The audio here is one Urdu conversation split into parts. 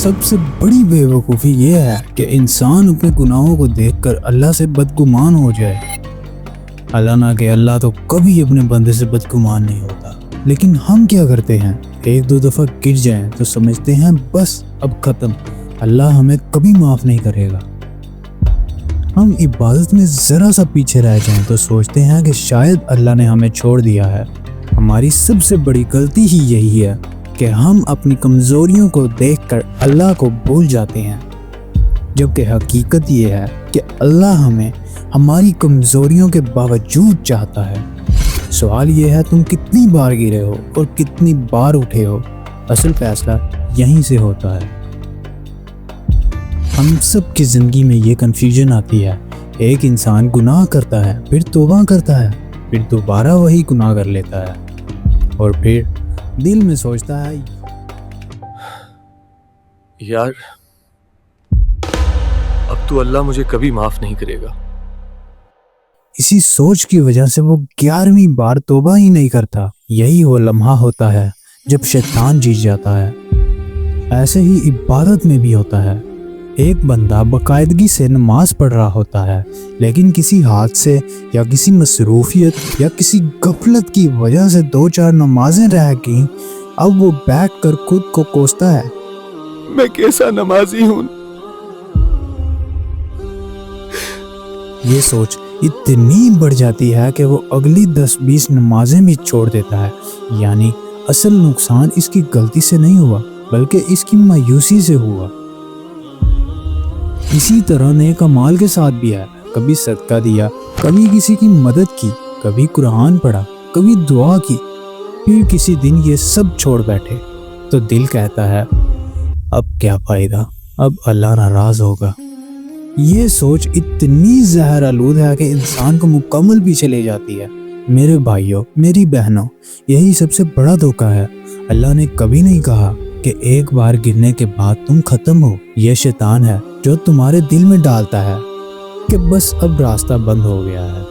سب سے بڑی بے وقوفی یہ ہے کہ انسان اپنے گناہوں کو دیکھ کر اللہ سے بدگمان ہو جائے۔ حالانکہ کہ اللہ تو کبھی اپنے بندے سے بدگمان نہیں ہوتا، لیکن ہم کیا کرتے ہیں؟ ایک دو دفعہ گر جائیں تو سمجھتے ہیں بس اب ختم، اللہ ہمیں کبھی معاف نہیں کرے گا۔ ہم عبادت میں ذرا سا پیچھے رہ جائیں تو سوچتے ہیں کہ شاید اللہ نے ہمیں چھوڑ دیا ہے۔ ہماری سب سے بڑی غلطی ہی یہی ہے کہ ہم اپنی کمزوریوں کو دیکھ کر اللہ کو بھول جاتے ہیں، جبکہ حقیقت یہ ہے کہ اللہ ہمیں ہماری کمزوریوں کے باوجود چاہتا ہے۔ سوال یہ ہے تم کتنی بار گرے ہو اور کتنی بار اٹھے ہو، اصل فیصلہ یہیں سے ہوتا ہے۔ ہم سب کی زندگی میں یہ کنفیوژن آتی ہے، ایک انسان گناہ کرتا ہے، پھر توبہ کرتا ہے، پھر دوبارہ وہی گناہ کر لیتا ہے، اور پھر دل میں سوچتا ہے یار اب تو اللہ مجھے کبھی معاف نہیں کرے گا۔ اسی سوچ کی وجہ سے وہ 11ویں بار توبہ ہی نہیں کرتا۔ یہی وہ لمحہ ہوتا ہے جب شیطان جیت جاتا ہے۔ ایسے ہی عبادت میں بھی ہوتا ہے، ایک بندہ باقاعدگی سے نماز پڑھ رہا ہوتا ہے، لیکن کسی حادثے یا کسی مصروفیت یا کسی غفلت کی وجہ سے 2-4 نمازیں رہ گئیں۔ اب وہ بیٹھ کر خود کو کوستا ہے، میں کیسا نمازی ہوں۔ یہ سوچ اتنی بڑھ جاتی ہے کہ وہ اگلی 10-20 نمازیں بھی چھوڑ دیتا ہے۔ یعنی اصل نقصان اس کی غلطی سے نہیں ہوا، بلکہ اس کی مایوسی سے ہوا۔ اسی طرح نیک اعمال کے ساتھ بھی ہے، کبھی صدقہ دیا، کبھی کسی کی مدد کی، کبھی قرآن پڑھا، کبھی دعا کی، پھر کسی دن یہ سب چھوڑ بیٹھے تو دل کہتا ہے اب کیا فائدہ، اب اللہ ناراض ہوگا۔ یہ سوچ اتنی زہر آلود ہے کہ انسان کو مکمل پیچھے لے جاتی ہے۔ میرے بھائیوں، میری بہنوں، یہی سب سے بڑا دھوکہ ہے۔ اللہ نے کبھی نہیں کہا کہ ایک بار گرنے کے بعد تم ختم ہو۔ یہ شیطان ہے جو تمہارے دل میں ڈالتا ہے کہ بس اب راستہ بند ہو گیا ہے،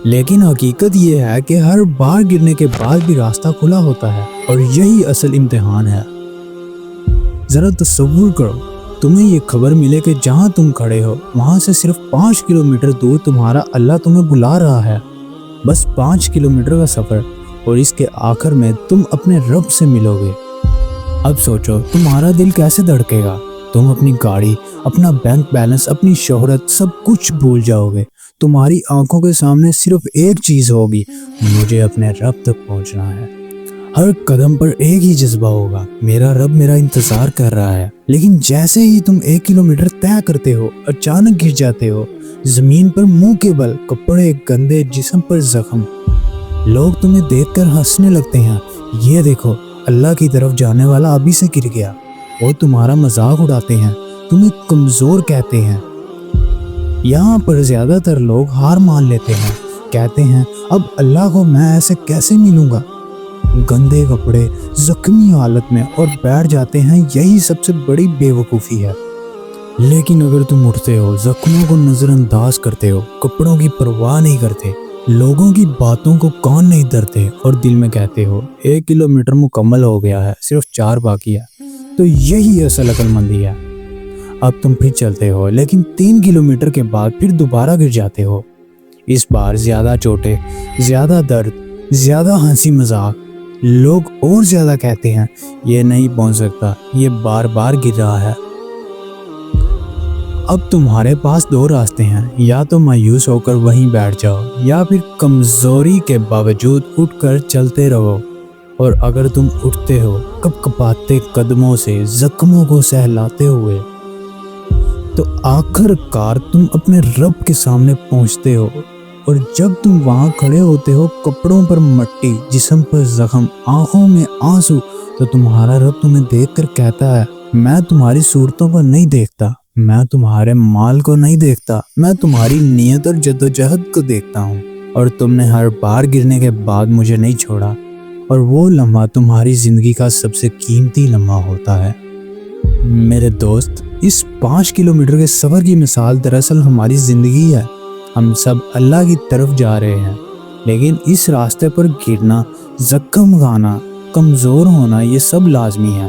لیکن حقیقت یہ ہے کہ ہر بار گرنے کے بعد بھی راستہ کھلا ہوتا ہے، اور یہی اصل امتحان ہے۔ ذرا تصور کرو، تمہیں یہ خبر ملے کہ جہاں تم کھڑے ہو وہاں سے صرف 5 کلومیٹر دور تمہارا اللہ تمہیں بلا رہا ہے۔ بس 5 کلومیٹر کا سفر، اور اس کے آخر میں تم اپنے رب سے ملو گے۔ اب سوچو تمہارا دل کیسے دھڑکے گا؟ تم اپنی گاڑی، اپنا بینک بیلنس، اپنی شہرت، سب کچھ بھول جاؤ گے۔ تمہاری آنکھوں کے سامنے صرف ایک چیز ہوگی، مجھے اپنے رب تک پہنچنا ہے۔ ہر قدم پر ایک ہی جذبہ ہوگا، میرا رب میرا انتظار کر رہا ہے۔ لیکن جیسے ہی تم 1 کلومیٹر طے کرتے ہو، اچانک گر جاتے ہو، زمین پر منہ کے بل، کپڑے گندے، جسم پر زخم۔ لوگ تمہیں دیکھ کر ہنسنے لگتے ہیں، یہ دیکھو اللہ کی طرف جانے والا ابھی سے گر گیا، اور تمہارا مذاق اڑاتے ہیں، تمہیں کمزور کہتے ہیں۔ یہاں پر زیادہ تر لوگ ہار مان لیتے ہیں، کہتے ہیں اب اللہ کو میں ایسے کیسے ملوں گا، گندے کپڑے، زخمی حالت میں، اور بیٹھ جاتے ہیں۔ یہی سب سے بڑی بے وقوفی ہے۔ لیکن اگر تم اٹھتے ہو، زخموں کو نظر انداز کرتے ہو، کپڑوں کی پرواہ نہیں کرتے، لوگوں کی باتوں کو کان نہیں دھرتے، اور دل میں کہتے ہو 1 کلومیٹر مکمل ہو گیا ہے، صرف 4 باقی ہے، تو یہی اصل عقل مندی ہے۔ اب تم پھر چلتے ہو، لیکن 3 کلومیٹر کے بعد پھر دوبارہ گر جاتے ہو۔ اس بار زیادہ چوٹیں، زیادہ درد، زیادہ ہنسی مذاق۔ لوگ اور زیادہ کہتے ہیں یہ نہیں پہنچ سکتا، یہ بار بار گر رہا ہے۔ اب تمہارے پاس 2 راستے ہیں، یا تو مایوس ہو کر وہیں بیٹھ جاؤ، یا پھر کمزوری کے باوجود اٹھ کر چلتے رہو۔ اور اگر تم اٹھتے ہو کپ کپاتے قدموں سے، زخموں کو سہلاتے ہوئے، تو آخر کار تم اپنے رب کے سامنے پہنچتے ہو۔ اور جب تم وہاں کھڑے ہوتے ہو، کپڑوں پر مٹی، جسم پر زخم، آنکھوں میں آنسو، تو تمہارا رب تمہیں دیکھ کر کہتا ہے میں تمہاری صورتوں کو نہیں دیکھتا، میں تمہارے مال کو نہیں دیکھتا، میں تمہاری نیت اور جدوجہد کو دیکھتا ہوں، اور تم نے ہر بار گرنے کے بعد مجھے نہیں چھوڑا۔ اور وہ لمحہ تمہاری زندگی کا سب سے قیمتی لمحہ ہوتا ہے۔ میرے دوست، اس 5 کلومیٹر کے سفر کی مثال دراصل ہماری زندگی ہے۔ ہم سب اللہ کی طرف جا رہے ہیں، لیکن اس راستے پر گرنا، زخم کھانا، کمزور ہونا، یہ سب لازمی ہے۔